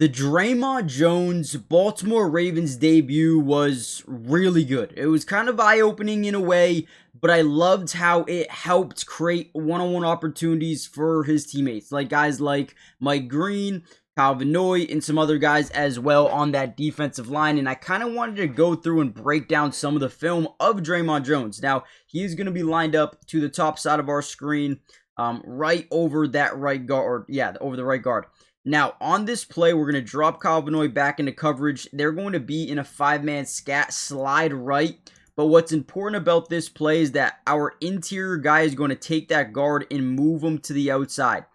The Dre'Mont Jones Baltimore Ravens debut was really good. It was kind of eye-opening in a way, but I loved how it helped create one-on-one opportunities for his teammates, like guys like Mike Green, Kyle Van Noy, and some other guys as well on that defensive line. And I kind of wanted to go through and break down some of the film of Dre'Mont Jones. Now, he's going to be lined up to the top side of our screen, right over that right guard, over the right guard. Now, on this play, we're going to drop Kyle Van Noy back into coverage. They're going to be in a 5-man scat slide right. But what's important about this play is that our interior guy is going to take that guard and move him to the outside.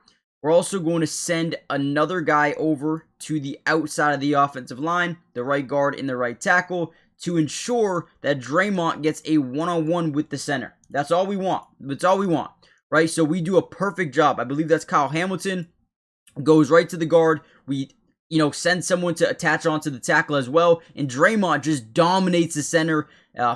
We're also going to send another guy over to the outside of the offensive line, the right guard and the right tackle, to ensure that Dre'Mont gets a one-on-one with the center. That's all we want. That's all we want, right? So we do a perfect job. I believe that's Kyle Hamilton. Goes right to the guard. We, send someone to attach onto the tackle as well. And Dre'Mont just dominates the center,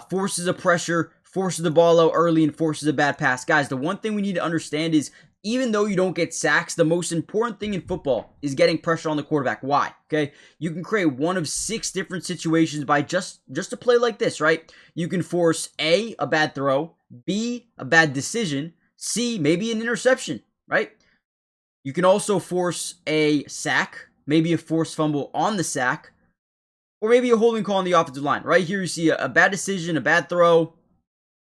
forces a pressure, forces the ball out early, and forces a bad pass. Guys, the one thing we need to understand is even though you don't get sacks, the most important thing in football is getting pressure on the quarterback. Why? Okay? You can create one of 6 different situations by just a play like this, right? You can force A, a bad throw, B, a bad decision, C, maybe an interception, right? You can also force a sack, maybe a forced fumble on the sack, or maybe a holding call on the offensive line. Right here you see a bad decision, a bad throw,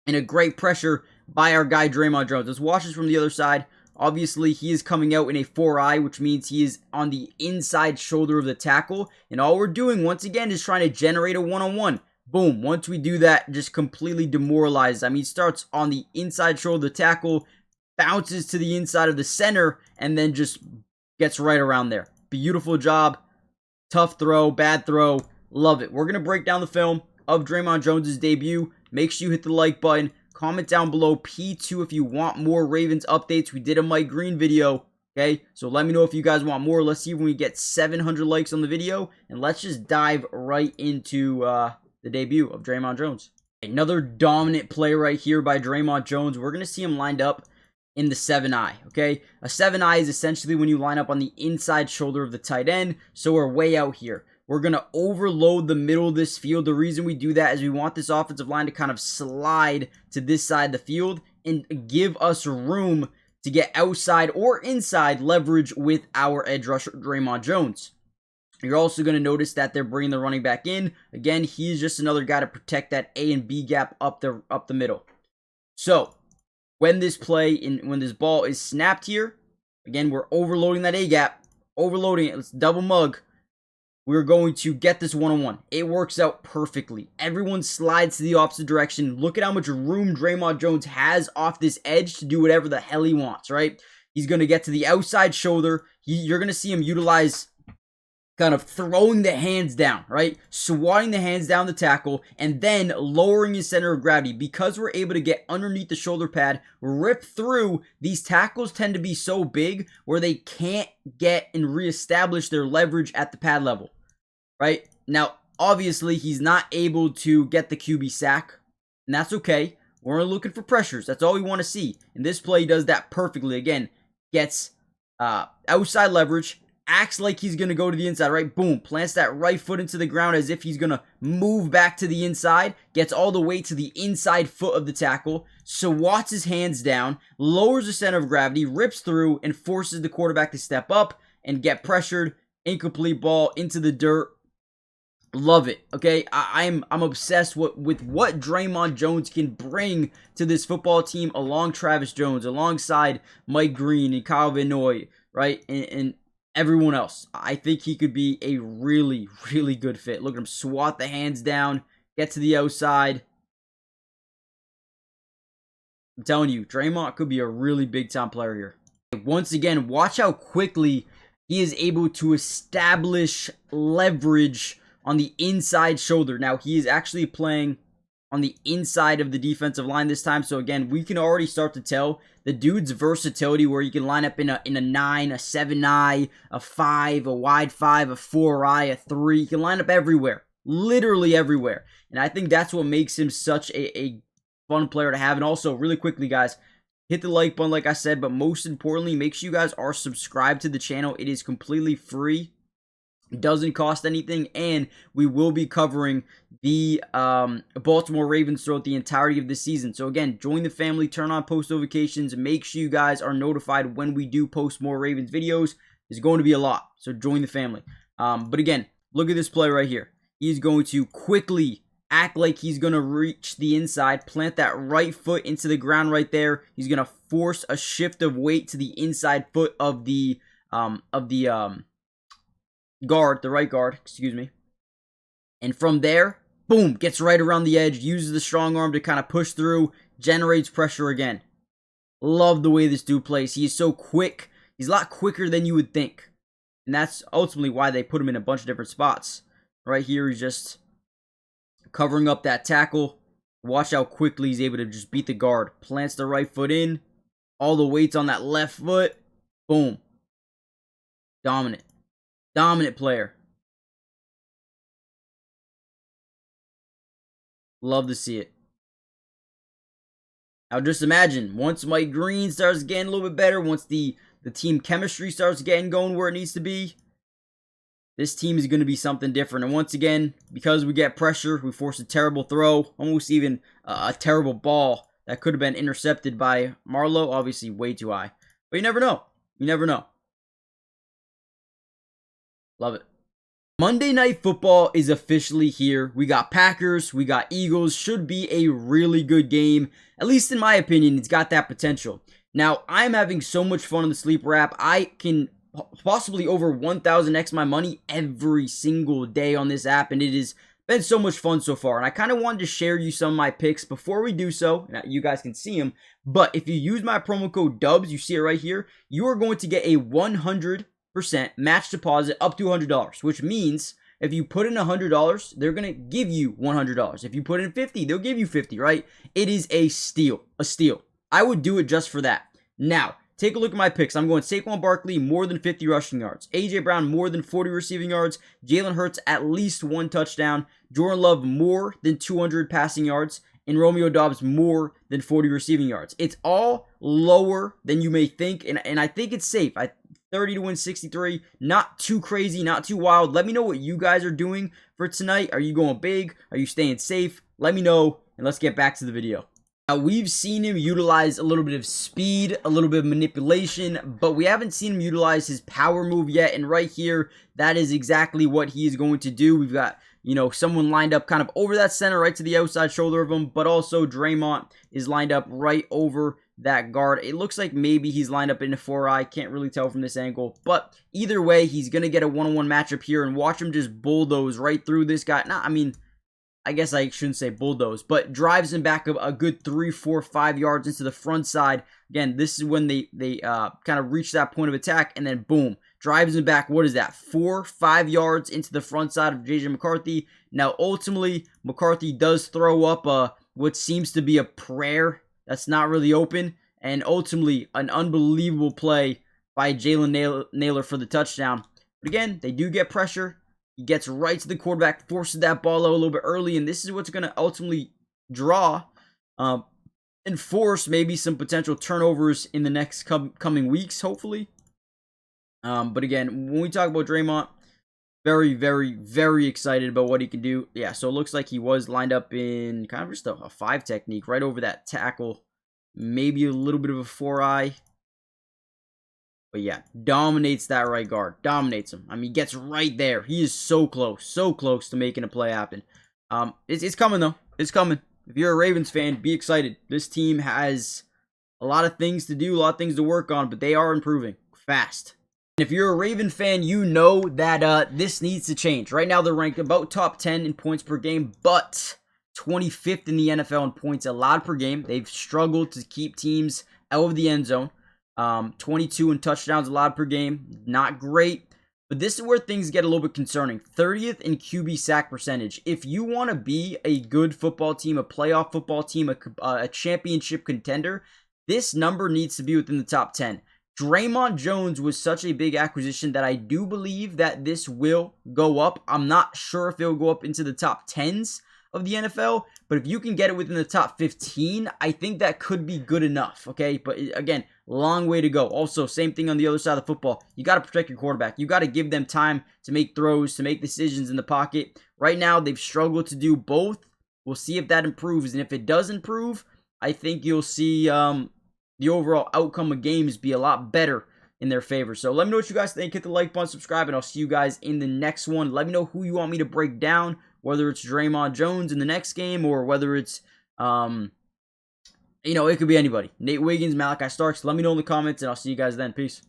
and a great pressure by our guy Dre'Mont Jones. Let's watch this from the other side. Obviously, he is coming out in a 4-eye, which means he is on the inside shoulder of the tackle. And all we're doing, once again, is trying to generate a one-on-one. Boom. Once we do that, just completely demoralized. I mean, starts on the inside shoulder of the tackle, bounces to the inside of the center, and then just gets right around there. Beautiful job. Tough throw, bad throw. Love it. We're going to break down the film of Dre'Mont Jones' debut. Make sure you hit the like button. Comment down below P2 if you want more Ravens updates. We did a Mike Green video, okay? So let me know if you guys want more. Let's see when we get 700 likes on the video. And let's just dive right into the debut of Dre'Mont Jones. Another dominant play right here by Dre'Mont Jones. We're going to see him lined up in the 7-eye, okay? A 7-eye is essentially when you line up on the inside shoulder of the tight end, so we're way out here. We're going to overload the middle of this field. The reason we do that is we want this offensive line to kind of slide to this side of the field and give us room to get outside or inside leverage with our edge rusher, Dre'Mont Jones. You're also going to notice that they're bringing the running back in. Again, he's just another guy to protect that A and B gap up the middle. So, when this ball is snapped here, again, we're overloading that A gap, overloading it. Let's double mug. We're going to get this one-on-one. It works out perfectly. Everyone slides to the opposite direction. Look at how much room Dre'Mont Jones has off this edge to do whatever the hell he wants, right? He's going to get to the outside shoulder. You're going to see him utilize kind of throwing the hands down, right? Swatting the hands down the tackle, and then lowering his center of gravity. Because we're able to get underneath the shoulder pad, rip through, these tackles tend to be so big where they can't get and reestablish their leverage at the pad level, right? Now, obviously, he's not able to get the QB sack, and that's okay. We're looking for pressures. That's all we want to see. And this play does that perfectly. Again, gets outside leverage, acts like he's going to go to the inside, right? Boom. Plants that right foot into the ground as if he's going to move back to the inside. Gets all the way to the inside foot of the tackle. Swats his hands down. Lowers the center of gravity. Rips through and forces the quarterback to step up and get pressured. Incomplete ball into the dirt. Love it, okay? I'm obsessed with what Dre'Mont Jones can bring to this football team along Travis Jones, alongside Mike Green and Kyle Van Noy, right? And everyone else. I think he could be a really, really good fit. Look at him swat the hands down, get to the outside. I'm telling you, Dre'Mont could be a really big-time player here. Once again, watch how quickly he is able to establish leverage on the inside shoulder. Now, he is actually playing on the inside of the defensive line this time. So, again, we can already start to tell the dude's versatility, where you can line up in a 9, a 7-eye, a 5, a wide 5, a 4-eye, a 3. You can line up everywhere. Literally everywhere. And I think that's what makes him such a fun player to have. And also, really quickly, guys, hit the like button like I said. But most importantly, make sure you guys are subscribed to the channel. It is completely free. It doesn't cost anything, and we will be covering the Baltimore Ravens throughout the entirety of the season. So again, join the family, turn on post notifications, make sure you guys are notified when we do post more Ravens videos. There's going to be a lot, so join the family. But again, look at this play right here. He's going to quickly act like he's going to reach the inside, plant that right foot into the ground right there. He's going to force a shift of weight to the inside foot of the guard, the right guard, excuse me. And from there, boom, gets right around the edge, uses the strong arm to kind of push through, generates pressure again. Love the way this dude plays. He is so quick. He's a lot quicker than you would think. And that's ultimately why they put him in a bunch of different spots. Right here, he's just covering up that tackle. Watch how quickly he's able to just beat the guard. Plants the right foot in. All the weight's on that left foot. Boom. Dominant. Dominant player. Love to see it. Now just imagine, once Mike Green starts getting a little bit better, once the team chemistry starts getting going where it needs to be, this team is going to be something different. And once again, because we get pressure, we force a terrible throw, almost even a terrible ball that could have been intercepted by Marlowe. Obviously, way too high. But you never know. You never know. Love it. Monday Night Football is officially here. We got Packers, we got Eagles. Should be a really good game. At least in my opinion, it's got that potential. Now, I'm having so much fun on the Sleeper app. I can possibly over 1,000x my money every single day on this app, and it has been so much fun so far. And I kind of wanted to share you some of my picks before we do so. Now, you guys can see them, but if you use my promo code DUBS, you see it right here, you are going to get a 100% match deposit up to $100, which means if you put in $100, they're going to give you $100. If you put in 50, they'll give you 50, right? It is a steal, I would do it just for that. Now, take a look at my picks. I'm going Saquon Barkley, more than 50 rushing yards. A.J. Brown, more than 40 receiving yards. Jalen Hurts, at least 1 touchdown. Jordan Love, more than 200 passing yards. And Romeo Doubs, more than 40 receiving yards. It's all lower than you may think, and I think it's safe. 30 to win 63. Not too crazy, not too wild. Let me know what you guys are doing for tonight. Are you going big? Are you staying safe? Let me know, and let's get back to the video. Now, we've seen him utilize a little bit of speed, a little bit of manipulation, but we haven't seen him utilize his power move yet. And right here, that is exactly what he is going to do. We've got, someone lined up kind of over that center, right to the outside shoulder of him, but also Dre'Mont is lined up right over that guard. It looks like maybe he's lined up in a 4-eye. Can't really tell from this angle, but either way, he's going to get a one-on-one matchup here, and watch him just bulldoze right through this guy. I guess I shouldn't say bulldoze, but drives him back a good 3, 4, 5 yards into the front side. Again, this is when they kind of reach that point of attack, and then boom, drives him back. What is that? 4, 5 yards into the front side of JJ McCarthy. Now, ultimately, McCarthy does throw up what seems to be a prayer that's not really open, and ultimately an unbelievable play by Jalen Naylor for the touchdown. But again, they do get pressure. He gets right to the quarterback, forces that ball out a little bit early, and this is what's going to ultimately draw and force maybe some potential turnovers in the next coming weeks, hopefully. But again, when we talk about Dre'Mont, very, very, very excited about what he can do. Yeah, so it looks like he was lined up in kind of just a 5 technique right over that tackle. Maybe a little bit of a 4-eye. But yeah, dominates that right guard. Dominates him. Gets right there. He is so close to making a play happen. It's coming, though. It's coming. If you're a Ravens fan, be excited. This team has a lot of things to do, a lot of things to work on, but they are improving fast. And if you're a Raven fan, you know that this needs to change. Right now, they're ranked about top 10 in points per game, but 25th in the NFL in points allowed per game. They've struggled to keep teams out of the end zone. 22 in touchdowns allowed per game. Not great. But this is where things get a little bit concerning. 30th in QB sack percentage. If you want to be a good football team, a playoff football team, a championship contender, this number needs to be within the top 10. Dre'Mont Jones was such a big acquisition that I do believe that this will go up. I'm not sure if it'll go up into the top 10s. of the NFL. But if you can get it within the top 15, I think that could be good enough, okay? But again, long way to go. Also, same thing on the other side of the football. You got to protect your quarterback. You got to give them time to make throws, to make decisions in the pocket. Right now, they've struggled to do both. We'll see if that improves. And if it does improve, I think you'll see the overall outcome of games be a lot better in their favor. So let me know what you guys think. Hit the like button, subscribe, and I'll see you guys in the next one. Let me know who you want me to break down, whether it's Dre'Mont Jones in the next game or whether it's, it could be anybody. Nate Wiggins, Malachi Starks. Let me know in the comments, and I'll see you guys then. Peace.